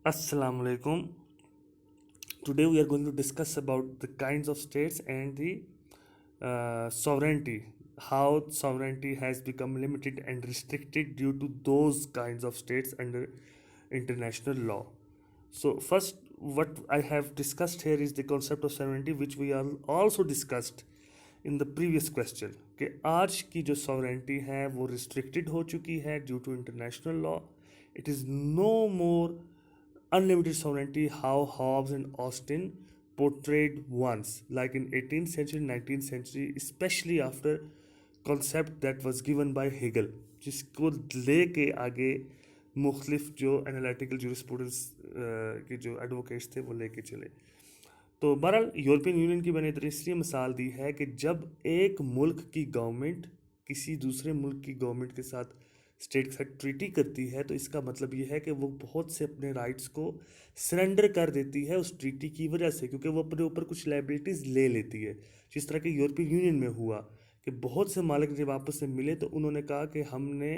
Assalamu alaikum. Today we are going to discuss about the kinds of states and the sovereignty. How sovereignty has become limited and restricted due to those kinds of states under international law. So first, what I have discussed here is the concept of sovereignty, which we are also discussed in the previous question कि आज की जो sovereignty है वो restricted हो चुकी है due to international law. It is no more unlimited sovereignty how Hobbes and Austin portrayed once, like in 18th century, 19th century, especially after concept that was given by Hegel, जिसको लेके आगे मुख्तलिफ जो analytical jurisprudence के जो advocates थे वो लेके चले. तो बहरहाल यूरोपियन यूनियन की मैंने इधर इसलिए मिसाल दी है कि जब एक मुल्क की गवर्नमेंट किसी दूसरे मुल्क की गवर्नमेंट के साथ स्टेट के साथ ट्रीटी करती है तो इसका मतलब ये है कि वो बहुत से अपने राइट्स को सरेंडर कर देती है उस ट्रीटी की वजह से, क्योंकि वो अपने ऊपर कुछ लाइबिलिटीज़ ले लेती है. जिस तरह के यूरोपियन यूनियन में हुआ कि बहुत से मालिक जब आपस में मिले तो उन्होंने कहा कि हमने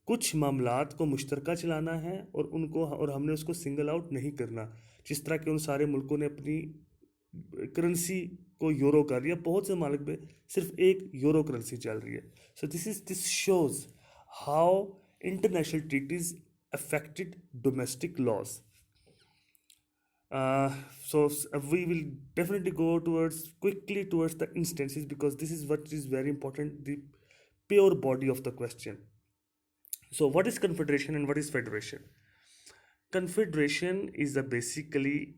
कुछ मामलात को मुश्तरका चलाना है और हमने उसको सिंगल आउट नहीं करना. जिस तरह के उन सारे मुल्कों ने अपनी करेंसी को यूरो कर लिया, बहुत से मालिक में सिर्फ एक यूरो करेंसी चल रही है. So this shows how international treaties affected domestic laws. So we will definitely go quickly towards the instances, because this is what is very important, the pure body of the question. So what is confederation and what is federation? Confederation is basically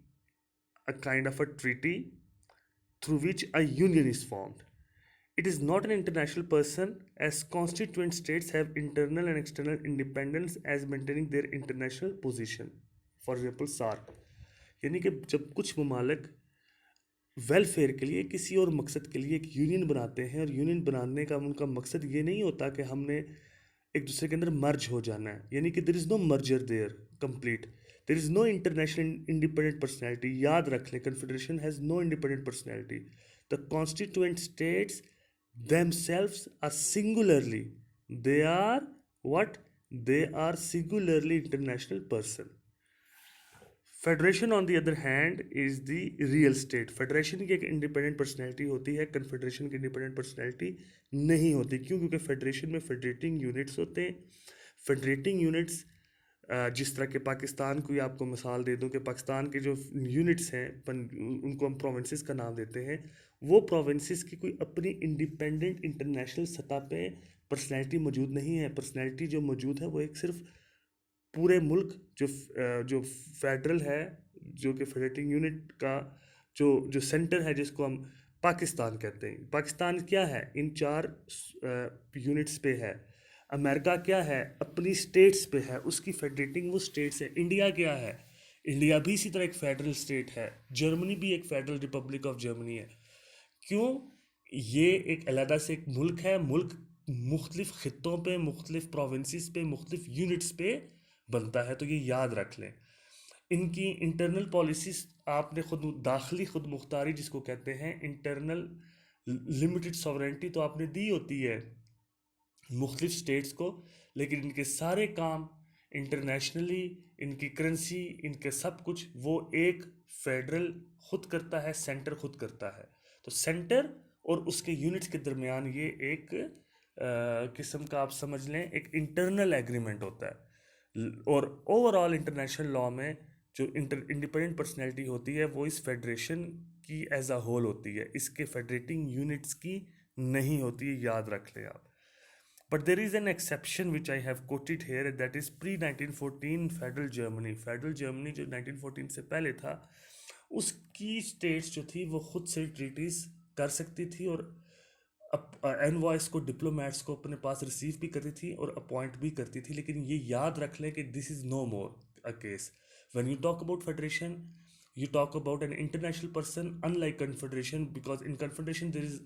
a kind of a treaty through which a union is formed. It is not an international person, as constituent states have internal and external independence as maintaining their international position. For example, SARC. यानी कि जब कुछ ममालिक welfare के लिए किसी और मकसद के लिए एक यूनियन बनाते हैं, और यूनियन बनाने का उनका मकसद ये नहीं होता कि हमने एक दूसरे के अंदर मर्ज हो जाना है, यानी कि there is no merger there complete, there is no international independent personality. याद रख लें, confederation has no independent personality. The constituent states themselves are singularly, they are what, they are singularly international person. Federation on the other hand is the real estate. Federation की एक independent personality होती है, confederation की independent personality नहीं होती. क्यों? क्योंकि federation में फेडरेटिंग यूनिट्स होते हैं. फेडरेटिंग यूनिट्स जिस तरह के पाकिस्तान को ही आपको मिसाल दे दूं कि पाकिस्तान के जो यूनिट्स हैं उनको हम प्रोविंसेस का नाम देते हैं. वो प्रोविंसेस की कोई अपनी इंडिपेंडेंट इंटरनेशनल सतह पे पर्सनैलिटी मौजूद नहीं है. पर्सनैलिटी जो मौजूद है वो एक सिर्फ पूरे मुल्क जो फेडरल है, जो कि फेडरेटिंग यूनिट का जो सेंटर है, जिसको हम पाकिस्तान कहते हैं. पाकिस्तान क्या है? इन 4 यूनिट्स पे है. अमेरिका क्या है? अपनी स्टेट्स पे है, उसकी फेडरेटिंग वो स्टेट्स है. इंडिया क्या है? इंडिया भी इसी तरह एक फेडरल स्टेट है. जर्मनी भी एक फेडरल रिपब्लिक ऑफ जर्मनी है. क्यों? ये एक अलहदा से एक मुल्क है. मुल्क मुख्तलिफ ख़ित्तों पे, मुख्तलिफ प्रोविंसेस पे, मुख्तलिफ यूनिट्स पे बनता है. तो ये याद रख लें. इनकी इंटरनल पॉलिसीज आपने खुद दाखिली खुद मुख्तारी जिसको कहते हैं, इंटरनल लिमिटेड सॉवरेंटी तो आपने दी होती है मुख्तलिफ स्टेट्स को, लेकिन इनके सारे काम इंटरनेशनली, इनकी करेंसी, इनके सब कुछ वो एक फेडरल खुद करता है, सेंटर खुद करता है. तो सेंटर और उसके यूनिट्स के दरमियान ये एक किस्म का आप समझ लें एक इंटरनल एग्रीमेंट होता है. और ओवरऑल इंटरनेशनल लॉ में जो इंडिपेंडेंट पर्सनैलिटी होती है वो इस फेडरेशन की एज अ होल होती है, इसके फेडरेटिंग यूनिट्स की नहीं होती है. याद रख लें आप. But there is an exception which I have quoted here, that is pre-1914 federal Germany. Federal Germany जो 1914 से पहले था, उसकी स्टेट्स जो थी वो खुद से ट्रीटीज कर सकती थी और एनवॉइस को, डिप्लोमेट्स को अपने पास रिसीव भी करती थी और अपॉइंट भी करती थी. लेकिन ये याद रख लें कि this is no more a case. When you talk about federation, you talk about an international person, unlike confederation, because in confederation there is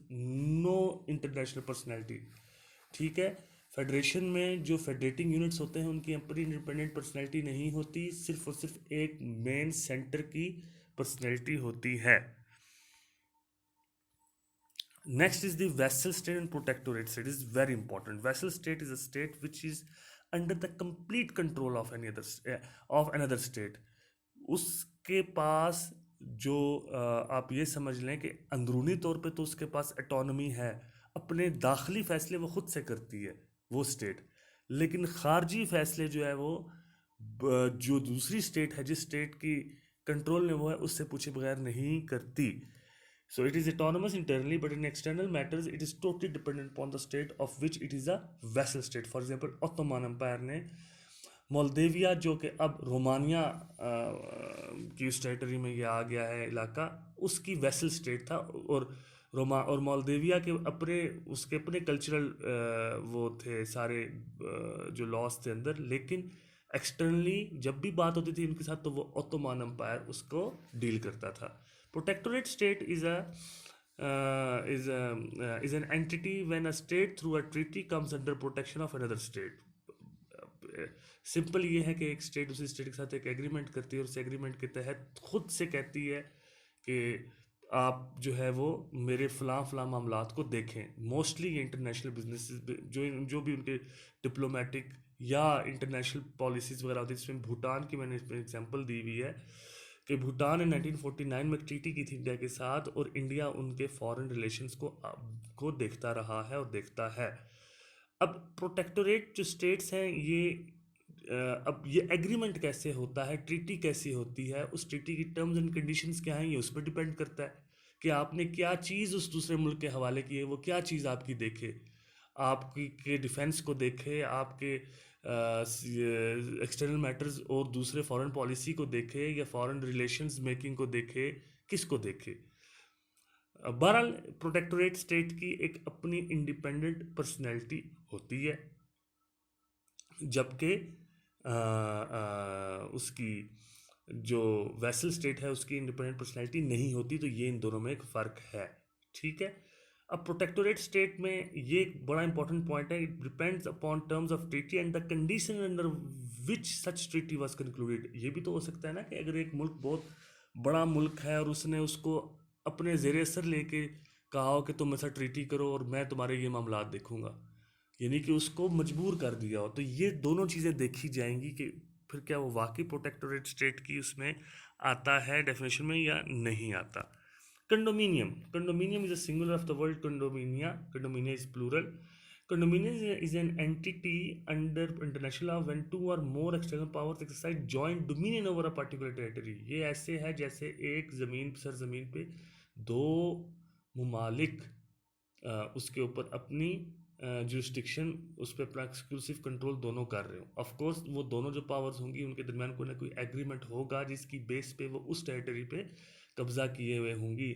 no international personality. ठीक है. फेडरेशन में जो फेडरेटिंग यूनिट्स होते हैं उनकी अपनी इंडिपेंडेंट पर्सनैलिटी नहीं होती, सिर्फ और सिर्फ एक मेन सेंटर की पर्सनैलिटी होती है. Next is the vessel state and protectorate state. Is very important. Vessel state is a state which is under the complete control of any other of another state. उसके पास जो आप ये समझ लें कि अंदरूनी तौर पे तो उसके पास एटॉनमी है, अपने दाखिली फैसले वो खुद से करती है वो स्टेट, लेकिन खारजी फैसले जो है वो जो दूसरी स्टेट है, जिस स्टेट की कंट्रोल में वो है, उससे पूछे बगैर नहीं करती. So it is autonomous internally, but in external matters, it is totally dependent upon the state of which it is a vassal state. For example, Ottoman Empire ने मोल्देविया, जो कि अब रोमानिया की उस टेरिटरी में ये आ गया है इलाका, उसकी वेसल स्टेट था. और मोल्देविया के अपने उसके अपने कल्चरल वो थे सारे जो लॉज थे अंदर, लेकिन एक्सटर्नली जब भी बात होती थी उनके साथ तो वो ओटोमन एम्पायर उसको डील करता था. Protectorate state is an entity when a state through a treaty comes under protection of another state. Simple ये है कि एक स्टेट दूसरी स्टेट के साथ एक एग्रीमेंट करती है और उस एग्रीमेंट के तहत खुद से कहती है कि आप जो है वो मेरे फ़लाँ मामलात को देखें. मोस्टली ये इंटरनेशनल बिजनेस जो भी उनके डिप्लोमेटिक या इंटरनेशनल पॉलिसीज़ वगैरह होती है, जिसमें भूटान की मैंने इसमें एग्जांपल दी हुई है कि भूटान ने 1949 में एक ट्रीटी की थी इंडिया के साथ, और इंडिया उनके फॉरेन रिलेशंस को देखता रहा है और देखता है. अब प्रोटेक्टोरेट जो स्टेट्स हैं ये अब ये एग्रीमेंट कैसे होता है, ट्रीटी कैसी होती है, उस ट्रीटी की टर्म्स एंड कंडीशंस क्या हैं, ये उस पर डिपेंड करता है कि आपने क्या चीज़ उस दूसरे मुल्क के हवाले की है, वो क्या चीज़ आपकी देखे, आपकी के डिफेंस को देखे, आपके एक्सटर्नल मैटर्स और दूसरे फॉरेन पॉलिसी को देखे, या फॉरेन रिलेशंस मेकिंग को देखे, किसको देखे. बहरहाल प्रोटेक्टोरेट स्टेट की एक अपनी इंडिपेंडेंट पर्सनैलिटी होती है, जबकि उसकी जो वेसल स्टेट है उसकी इंडिपेंडेंट पर्सनैलिटी नहीं होती. तो ये इन दोनों में एक फ़र्क है. ठीक है. अब प्रोटेक्टोरेट स्टेट में ये एक बड़ा इंपॉर्टेंट पॉइंट है, it depends upon terms of treaty and the condition under which such treaty was concluded. ये भी तो हो सकता है ना कि अगर एक मुल्क बहुत बड़ा मुल्क है और उसने उसको अपने ज़ेरे असर लेके कहा हो कि तुम ऐसा ट्रीटी करो और मैं तुम्हारे ये मामलात देखूंगा, यानी कि उसको मजबूर कर दिया हो, तो ये दोनों चीज़ें देखी जाएंगी कि फिर क्या वो वाकई प्रोटेक्टोरेट स्टेट की उसमें आता है डेफिनेशन में या नहीं आता. Condominium is a singular of the word condominia is plural. Condominium is an entity under international law when two or more external powers exercise joint dominion over a particular territory. ये ऐसे है जैसे एक ज़मीन सरजमीन पे दो मुमालिक उसके ऊपर अपनी जुरिस्डिक्शन, उस पर अपना एक्सक्लूसिव कंट्रोल दोनों कर रहे हो. ऑफ कोर्स वो दोनों जो पावर्स होंगी उनके दरमियान कोई ना कोई एग्रीमेंट होगा जिसकी बेस पे वो उस टेरिटरी पे कब्जा किए हुए होंगी.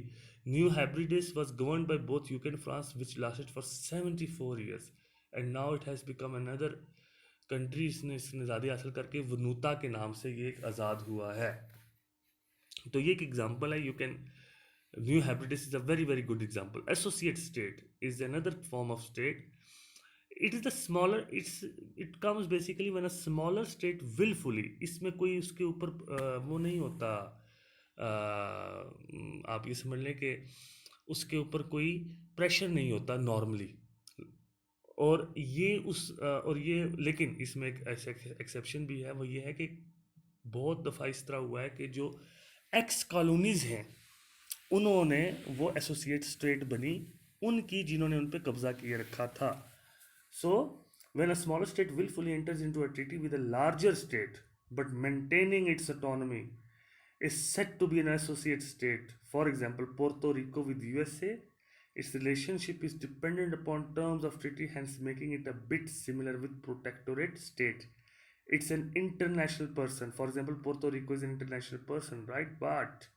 New Hebrides was governed by both UK and France which lasted for 74 years and now it has become another country. इसने आज़ादी हासिल करके वनूता के नाम से ये एक आज़ाद हुआ है. तो ये एक एग्जांपल है. You can New Hebrides is a very good example. Associate state is another form of state. It is the smaller. It comes basically when a smaller state willfully, इसमें कोई उसके ऊपर वो नहीं होता. आप ये समझ लें कि उसके ऊपर कोई प्रेशर नहीं होता नॉर्मली. और ये लेकिन इसमें एक एक्सेप्शन भी है. वो ये है कि बहुत दफ़ा इस तरह हुआ है कि जो एक्स कॉलोनीज़ हैं उन्होंने वो एसोसिएट स्टेट बनी उनकी जिन्होंने उन पर कब्जा किए रखा था. So when a smaller state willfully enters into a treaty with a larger state but maintaining its autonomy is said to be an associate state. For example, Puerto Rico with USA, its relationship is dependent upon terms of treaty, hence making it a bit similar with protectorate state. It's an international person. For example, Puerto Rico is an international person, right? But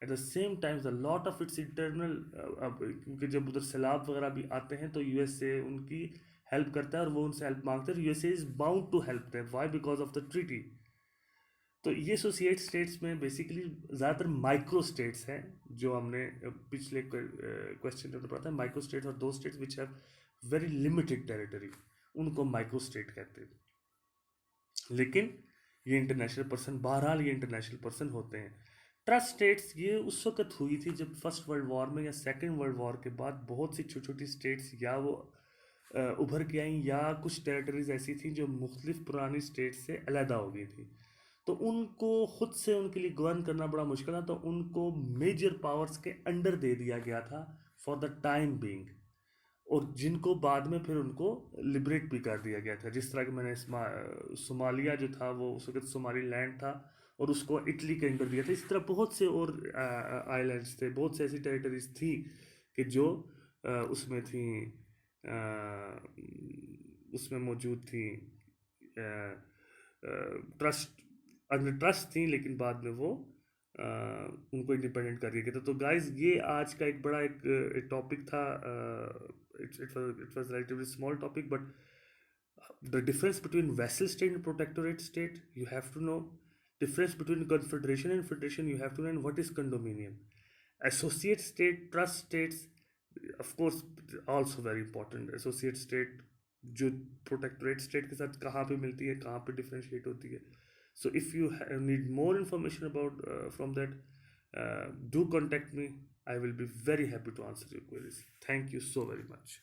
at the same times a lot of its internal, क्योंकि जब उधर सैलाब वगैरह भी आते हैं तो USA उनकी हेल्प करता है और वो उनसे हेल्प मांगते हैं. USA is bound to help them. Why? Because of the treaty. तो ये एसोसिएट स्टेट्स में बेसिकली ज़्यादातर माइक्रो स्टेट्स हैं, जो हमने पिछले क्वेश्चन में पढ़ा था. माइक्रो स्टेट्स और दो states which have very limited territory, उनको माइक्रो स्टेट कहते हैं. लेकिन ये इंटरनेशनल पर्सन, बहरहाल ये इंटरनेशनल पर्सन होते हैं. ट्रस्ट स्टेट्स ये उस वक्त हुई थी जब फर्स्ट वर्ल्ड वॉर में या सेकेंड वर्ल्ड वॉर के बाद बहुत सी छोटी छोटी स्टेट्स या वो उभर के आई, या कुछ टेरिटरीज ऐसी थी जो मुख्तलिफ पुरानी स्टेट से अलहदा हो गई थी. तो उनको खुद से उनके लिए गवर्न करना बड़ा मुश्किल था, तो उनको मेजर पावर्स के अंडर दे दिया गया था फॉर द टाइम बीइंग, और जिनको बाद में फिर उनको लिबरेट भी कर दिया गया था। जिस तरह कि मैंने सोमालिया जो था वो उस वक्त सोमाली लैंड था और उसको इटली के अंडर दिया था। इस तरह बहुत से और आइलैंड्स थे, बहुत से ऐसी टेरिटरीज थी कि जो उसमें थी, उसमें मौजूद थी, ट्रस्ट, अंडर ट्रस्ट थी, लेकिन बाद में वो उनको इंडिपेंडेंट कर दिया गया था। तो गाइज ये आज का एक बड़ा एक टॉपिक था। It was relatively small topic, but the difference between vassal state and protectorate state you have to know. Difference between confederation and federation you have to know. And what is condominium? Associate state, trust states, of course, also very important. Associate state जो protectorate state के साथ कहाँ पे मिलती है, कहाँ पे differentiate होती है. So if you need more information about from that, do contact me. I will be very happy to answer your queries. Thank you so very much.